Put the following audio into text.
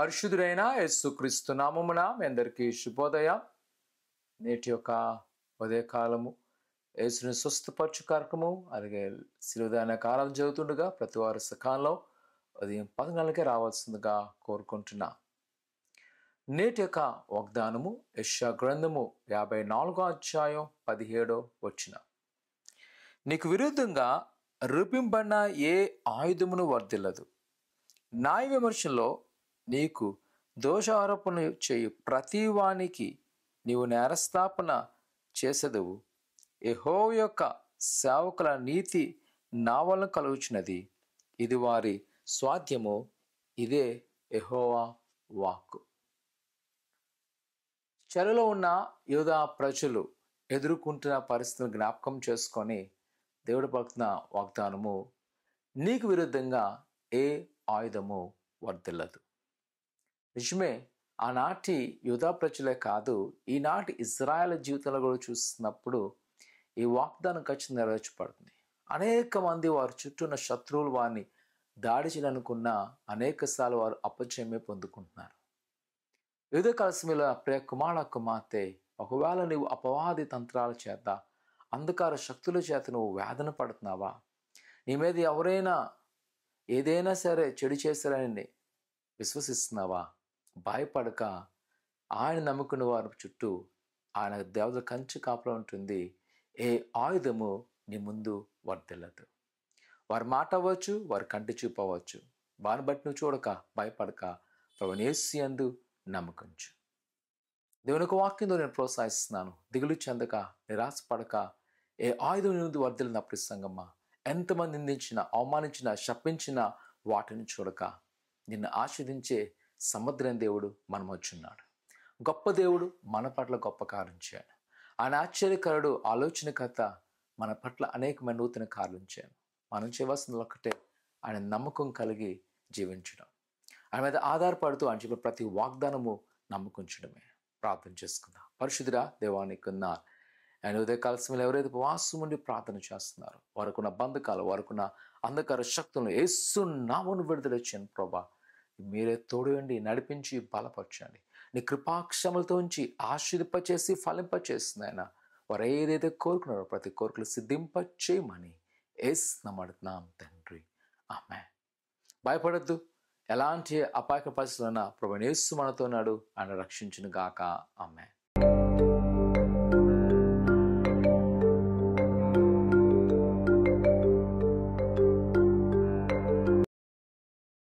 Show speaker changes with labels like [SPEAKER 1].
[SPEAKER 1] పరిశుద్ధుడైన యేసుక్రీస్తు నామమున మీ అందరికీ శుభోదయం. నేటి యొక్క ఉదయకాలము యేసుని స్వస్థపరచు కార్యక్రమం అలాగే శిలువదాన కాలం జరుగుతుండగా ప్రతి వారి సకాలంలో ఉదయం 10 గంటలకే రావాల్సిందిగా కోరుకుంటున్నా. నేటి యొక్క వాగ్దానము యెషయా గ్రంథము 54వ అధ్యాయం 17వ వచనం. నీకు విరుద్ధంగా రూపింపబడిన ఏ ఆయుధమును వర్ధిల్లదు. న్యాయ విమర్శలో నీకు దోషారోపణ చేయు ప్రతి వానికి నీవు నేరస్థాపన చేసెదవు. యెహోవా యొక్క సేవకుల నీతి నా వలన కలుగుచున్నది, ఇది వారి స్వాధ్యము, ఇదే యెహోవా వాక్కు. చెరలో ఉన్న యూదా ప్రజలు ఎదుర్కొంటున్న పరిస్థితిని జ్ఞాపకం చేసుకొని దేవుడు పలుకుతున్న వాగ్దానము, నీకు విరుద్ధంగా ఏ ఆయుధము వర్ధిల్లదు. నిజమే, ఆనాటి యూదా ప్రజలే కాదు, ఈనాటి ఇజ్రాయేల్ జీవితంలో కూడా చూస్తున్నప్పుడు ఈ వాగ్దానం ఖచ్చితంగా నెరవేర్చబడుతుంది. అనేక మంది వారి చుట్టూ ఉన్న శత్రువులు వారిని దాడి చేయాలనుకున్న అనేక సార్లు వారు అపజయమే పొందుకుంటున్నారు. యూదా కాలసమయంలో ప్రియ కుమార్తె, ఒకవేళ నీవు అపవాది తంత్రాల చేత అంధకార శక్తుల చేత నువ్వు వేదన పడుతున్నావా, నీ మీద ఎవరైనా ఏదైనా సరే చెడు చేశారని విశ్వసిస్తున్నావా, భయపడక ఆయన నమ్ముకున్న వారి చుట్టూ ఆయన దేవత కంచి కాపలా ఉంటుంది. ఏ ఆయుధము నీ ముందు వర్ధిల్లదు. వారి మాట అవ్వచ్చు, వారి కంటి చూపు అవ్వచ్చు, వారిని బట్టి నువ్వు చూడక భయపడక ప్రభువైన యేసు యందు నమ్మకంచు. దేవుని యొక్క వాక్యంతో నేను ప్రోత్సహిస్తున్నాను. దిగులు చెందక, నిరాశపడక, ఏ ఆయుధం నీ ముందు వర్ధిల్లినప్పుడు సంగమా, ఎంతమంది నిందించినా, అవమానించినా, శపించినా వాటిని చూడక నిన్ను ఆశీర్వదించే సముద్రం దేవుడు మన మధ్యున్నాడు. గొప్ప దేవుడు మన పట్ల గొప్ప కార్యం చేయాలి. ఆయన ఆశ్చర్యకరుడు, ఆలోచనకర్త, మన పట్ల అనేకమైన నూతన కార్యం చేయాలి. మనం చేయవలసింది ఒకటే, ఆయన నమ్మకం కలిగి జీవించడం, ఆయన మీద ఆధారపడుతూ ఆయన చెప్పిన ప్రతి వాగ్దానము నమ్మకుంచడమే. ప్రార్థన చేసుకుందాం. పరిశుద్ధుడా దేవానికి ఉన్నారు. ఆయన ఉదయకాల సమయంలో ఎవరైతే ఉపవాసం ఉండి ప్రార్థన చేస్తున్నారు, వారికున్న బంధకాలు, వారికున్న అంధకార శక్తులను యేసు నామమున విడుదల చేయండి ప్రభా. మీరే తోడుండి నడిపించి బలపరచండి. నీ కృపాక్షములతో ఉంచి ఆశీర్వదింపచేసి ఫలింపచేస్తుంది. ఆయన వారు ఏదైతే కోరుకున్నారో ప్రతి కోరికలు సిద్ధింప చేయమని యేసు నామమున తండ్రి, ఆమేన్. భయపడద్దు. ఎలాంటి అపాయక పరిస్థితులన్నా ప్రభువైన యేసు మనతో ఉన్నాడు. ఆయన రక్షించును గాక. ఆమేన్.